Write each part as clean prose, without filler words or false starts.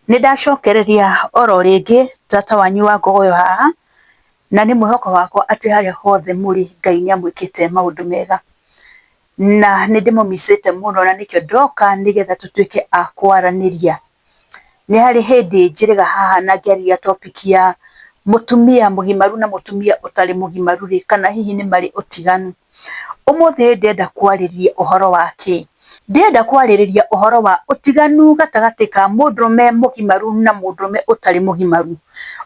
Nindacokereria oro ringi tata wanyu wa Ngogoyo haha, na ni mwihoko wakwa ati haria hothe muri Ngai niamwikite maundu mega, na nindimumicite muno, na nikio ndoka nigetha tutuike a kwaraniria. Ni hari hindi njiriga haha na ngiaria topic ya mutumia mugimaru na mutumia utari mugimaru ri, kana hihi ni mari utiganu. Umuthi ndenda kwariria uhoro waki, ndenda kwariria uhoro wa utiganu gatagati ka mundurume mugimaru na mundurume utari mugimaru.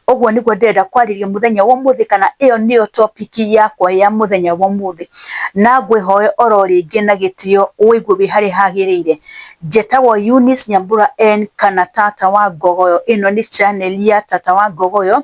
Oguo niguo ndenda kwariria muthenya wa umuthi, kana iyo niyo topic yakwa ya muthenya wa umuthi. Na ngwihoe oro ringi na gitio wigue wi hari hagirire. Njitagwo Eunice Nyambura N, kana tata wa Ngogoyo. Ino ni channel ya tata wa Ngogoyo,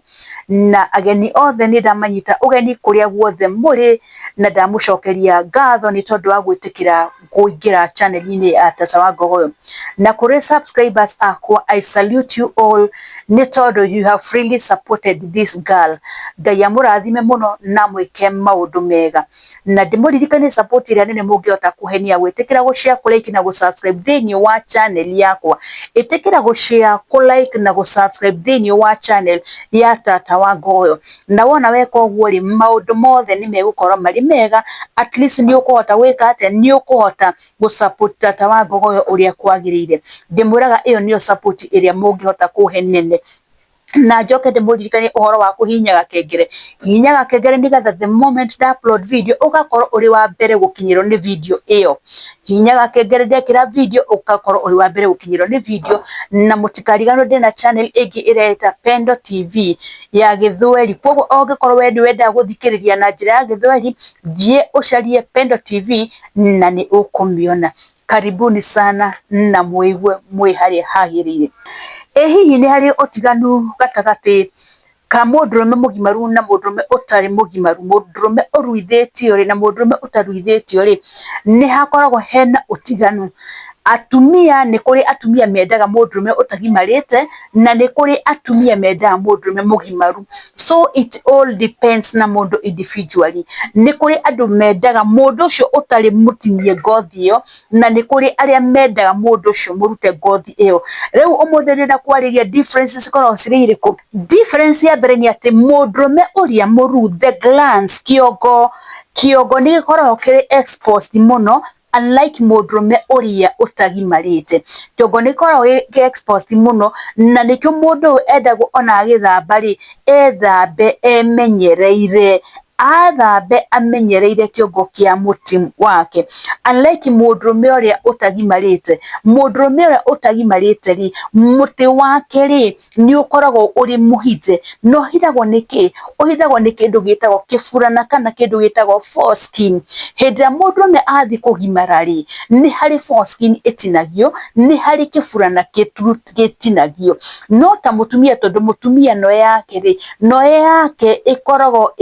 na ageni othe ni ndamanyita ugeni kuria guothe muri, na ndamucokeria ngatho ni tondu wa gwitikira kuingira channel-ini ya tata wa Ngogoyo. Na kuri subscribers akwa, I salute you all, ni tondu you have freely supported this girl. Ngai amurathime muno na mwike maundu mega, na ndimuririkanie support iria nene mungihota kuhenia gwitikira gushare, kulike na gusubscribe thiini wa channel yakwa. Itikira gushare, kulike na gusubscribe thiini wa channel ya tata wa Ngogoyo, na wona weka uguo ri maundu mothe ni megukorwo mari mega. At least ni ukuhota wika ate, ni ukuhota gusupport tata wa Ngogoyo uria kwagirire. Ndimuraga iyo niyo support iria mungihota kuhenene. Na njoke ndimuririkanie uhoro wa kuhinyaga kengere. Hinyaga kengere nigetha the moment da upload video ugakorwo uri wa mbere gukinyirwo ni video iyo. Hinyaga kengere ndekira video ugakorwo uri wa mbere gukinyirwo ni video. Na mutikariganwo ndina channel ingi ireta Pendo TV ya Githweri. Koguo ongekorwo wendi wenda guthikiriria na njira ya Githweri, thie ucarie Pendo TV na ni ukumiona. Karibuni sana na muigue mwi hari hagirire. Hihi ni hari utiganu gatagati ka mundurume mugimaru na mundurume utari mugimaru? Mundurume uruithitio ri na mundurume utaruithitio ri, ni hakoragwo hena utiganu. Atumia ni kuri atumia mendaga mundurume utagimarite, na ni kuri atumia mendaga mundurume mugimaru. So it all depends na mundu individually. Ni kuri andu mendaga mundu ucio utari mutinie ngothi iyo, na ni kuri aria mendaga mundu ucio murute ngothi iyo. Riu umuthi ndenda kwariria differences korwo ciri iriku. Difference ya mbere ni ati mundurume uria muru, the glands, kiongo ni gikoragwo kiri exposed muno, unlike mundurume uria utagimarite. Kiongo ni gikoragwo ki exposed muno, na nikio mundu endagwo ona agithamba ri, ethambe emenyereire, athambe amenyereire kiongo kia muti wake. Unlike mundurume uria utagimarite, mundurume uria utagimarite ri, muti wake ri ni ukoragwo uri muhithe. No hithagwo niki? Uhithagwo ni kindu gitagwo kifurana, kana kindu gitagwo foreskin. Hindira mundurume athi kugimara ri, ni hari foreskin itinagio, ni hari kifurana gitinagio. No ta mutumia, tondu mutumia no yake ri, no yake ikoragwo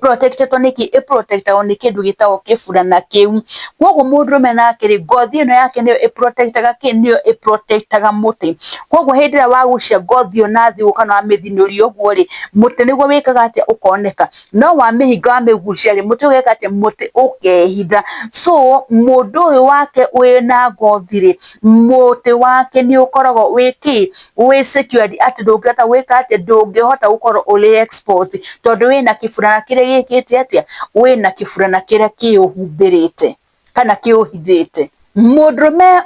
protected niki, protectagwo ni kindu gitagwo kifurana kiu. Koguo mundurume nake ri, ngothi ino yake niyo protectaga ki, niyo protectaga muti. Koguo hindira wa gucia ngothi ona thi ukana wa mithinoria uguo ri, muti niguo wikaga atia ukoneka. No wa mihinga wa migucia ri, muti ugeka atia, muti ukehitha. So mundu uyu wake wina ngothi ri, muti wake ni ukoragwo wiki wi secured ati ndungihota wika atia, ndungihota gukorwo uri exposed, tondu wina kifurana kiria gikite atia, wina kifurana kiria kiuhumbirite kana kiuhithite. Mundurume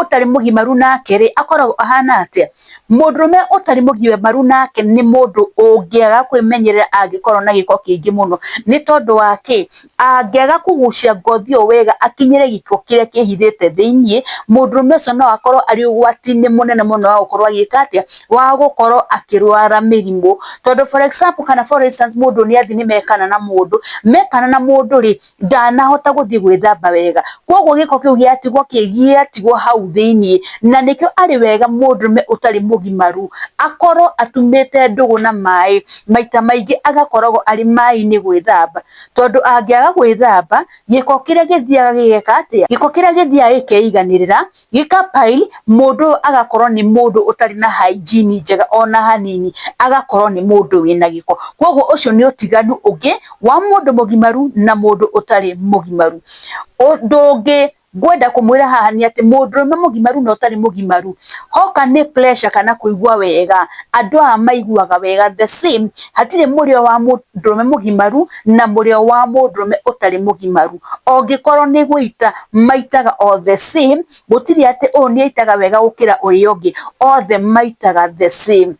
utari mugimaru nake ri, akoragwo ahana atia? Mundurume utari mugimaru nake ni mundu ungiaga kwimenyerera angikorwo na giko kingi muno. Ni tondu wake angiaga kugucia ngothi yo wega akinyire giko kiria kihithite thiini, mundurume ucio no akorwo ari ugwati-ini munene muno wa gukorwo agika atia, wa gukorwo akirwara mirimu. Tondu for example, kana for instance, mundu ni athi ni mekana na mundu ri, ndanahota guthii gwithamba wega. Koguo giko kiu giatigwo hau thiini, na nikio ari wega mundurume utari mugimaru akorwo atumite ndugu na mai, maita maingi agakoragwo ari mai-ini gwithamba. Tondu angiaga gwithamba, giko kiria githiaga gigeka atia, giko kiria githiaga gikeiganirira gikapai, mundu agakorwo ni mundu utari na hygiene njega ona hanini, agakorwo ni mundu wina giko. Koguo ucio ni utiganu ungi wa mundu mugimaru na mundu utari mugimaru. Undu ungi ngwenda kumwira haha ni ati mundurume mugimaru no tari mugimaru hoka ni pressure kana kuigua wega andu a maiguaga wega the same hatire murio wa mundurume mugimaru na murio wa mundurume utari mugimaru ongikorwo ni guita maitaga all the same gutiri ati ni aitaga wega gukira uria ungi othe maitaga the same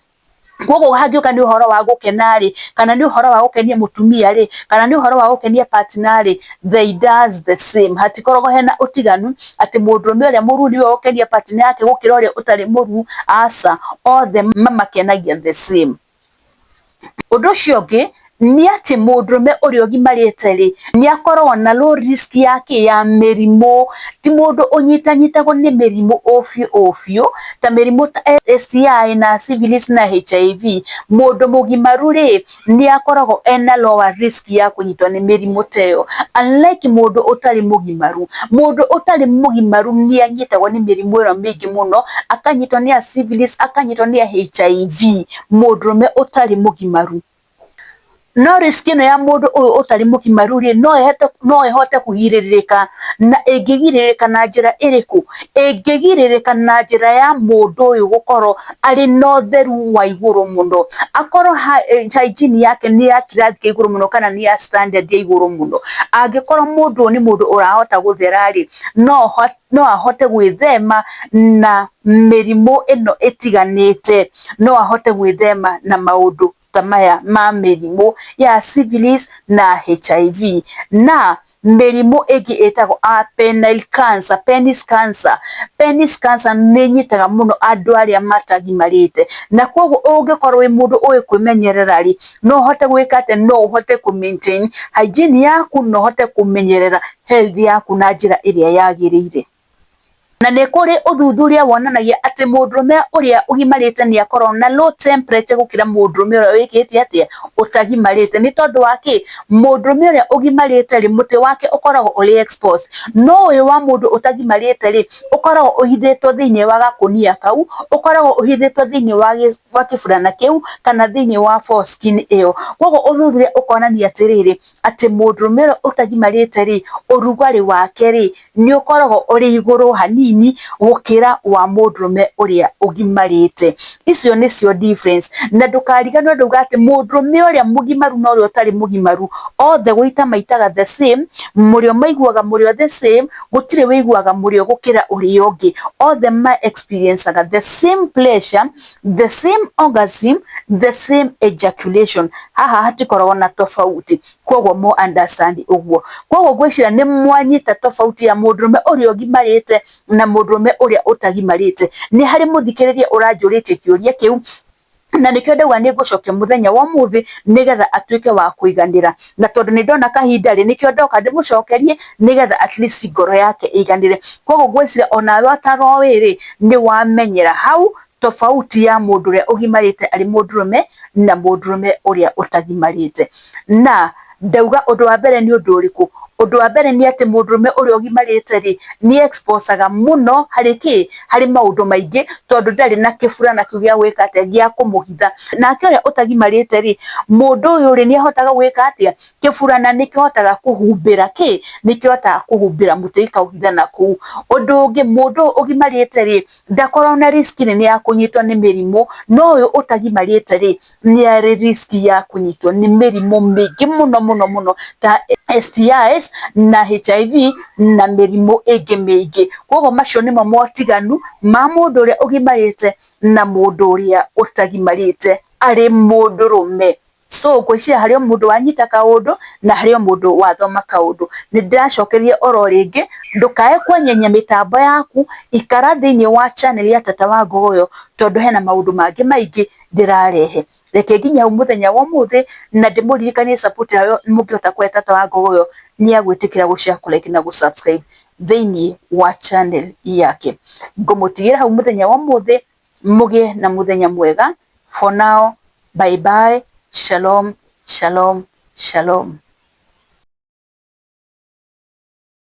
koguo hangĩũka nĩ ũhoro wa gũkena rĩ kana nĩ ũhoro wa gũkenia mũtumia rĩ kana nĩ ũhoro wa gũkenia partner rĩ they does the same hatikoragwo hena ũtiganu atĩ mũndũrũme ũrĩa mũruu nĩwe gũkenia partner yake gũkĩra ũrĩa ũtarĩ mũruu aca othe mamakenagia the same. Ũndũ ũcio ũngĩ ni ati mundurume uria ugimarite ri ni akorwo na low risk yake ya mirimu ti mundu unyitanyitagwo ni mirimu ofio ta mirimu ta STI na syphilis na HIV mundu mugimaru ri ni akoragwo ena lower risk ya kunyitwo ni mirimu teyo unlike mundu utari mugimaru ni anyitagwo ni mirimu ĩno mingi muno akanyitwo ni syphilis akanyitwo ni HIV mundurume utari mugimaru. No risk ino ya mundu uyu utari mugimaru ri no ehote kugiririka na ingigiririka na njira iriku ingigiririka na njira ya mundu uyu gukorwo ari no theru wa iguru muno akorwo hygiene yake ni ya kirathi kia iguru muno kana ni ya standard ya iguru muno angikorwo mundu ni mundu urahota guthera ri no ahote gwithema na mirimu ino itiganite no ahote gwithema na maundu maya ma mirimu ya syphilis na HIV na mirimu ĩngĩ ĩtagwo penis cancer nĩ nyitaga muno andu aria matagimarite na koguo ũngĩkorwo wĩ mundu ũĩ kwĩmenyerera ri no ũhote gwĩka atĩ no ũhote ku maintain hygiene yaku no ũhote kũmenyerera health yaku na njĩra ĩrĩa yagĩrĩire. Na nĩ kũrĩ ũthuthuria wonanagia atĩ mũndũrũme ũrĩa ũgimarĩte nĩ akorwo na low temperature gũkĩra mũndũrũme ũrĩa wĩkĩte atĩa ũtagimarĩte nĩ tondũ wa kĩ mũndũrũme ũrĩa ũgimarĩte rĩ mũtĩ wake ũkoragwo ũrĩ exposed no ũyũ wa mũndũ ũtagimarĩte rĩ ũkoragwo ũhithĩtwo thĩinĩ wa gakũnia kau ũkoragwo ũhithĩtwo thĩinĩ wa kĩburana kĩu kana thĩinĩ wa foreskin ĩyo koguo ũthuthuria ũkonania atĩrĩrĩ atĩ mũndũrũme ũrĩa ũtagimarĩte rĩ ũrugarĩ wake rĩ nĩ ũkoragwo ũrĩ igũrũ hanini gukira wa mundurume uria ugimarite icio nicio difference na ndukariganwe nduga ati mundurume uria mugimaru na uria utari mugimaru othe guita maitaga the same murio maiguaga murio the same gutire wiguaga murio gukira uria ungi othe ma experienceaga the same pleasure the same orgasm the same ejaculation haha hatikoragwo na tofauti koguo mo understand uguo koguo gwicira ni mwanyita tofauti ya mundurume uria ugimarite na mundurume uria utagimarite ni hari muthikiriria uranjuritie kiuria kiu na nikio ndauga ni ngucokia muthenya wa muthi nigetha atuike wa kuiganira na tondu ni ndona kahinda ri nikio ndoka ndimucokerie nigetha at least ngoro yake iganire koguo gwicira onawe ataro wiri ni wamenyera hau tofauti ya mundu uria ugimarite ari mundurume na mundurume uria utagimarite na ndauga undu wa mbere ni undu uriku undu wa mbere ni ati mundurume uria ugimarite ri ni exposaga muno hari maundu maingi tondu ndari na kiburana kiu gia gwika atia gia kumuhitha nake uria utagimarite ri mundu uyu ri ni ahotaga gwika atia kiburana ni kihotaga kuhumbira ni kihotaga kuhumbira muti ikauhitha na kuu undu ungi mundu ugimarite ri ndakorwo na risk ni ya kunyitwo ni mirimu no uyu utagimarite ri ni ari risk ya kunyitwo ni mirimu mingi muno ta STIs na HIV na mirimu ĩngĩ mĩingĩ koguo macio nĩmo motiganu ma mũndũ ũrĩa ũgimarĩte na mũndũ ũrĩa ũtagimarĩte arĩ mũndũrũme so ngwĩciria harĩ o mũndũ wanyita kaũndũ na harĩ o mũndũ wathoma kaũndũ nĩ ndĩracokeria oro rĩngĩ ndũkae kwenyenya mĩtambo yaku ikara thĩinĩ wa channel ya Tata Wangũgũyo tondu hena maundu mangi maingi ndirarehe reke nginya mũthenya wa mũthĩ na ndĩmũririkanie support yayo mũngĩhota kũhe Tata Wangũgũyo ni agwĩtĩkĩra gushare kulike na gusubscribe thĩinĩ wa channel yake ngũmũtigĩra hau mũthenya wa mũthĩ mũgĩe na mũthenya mwega for now bye bye shalom shalom shalom.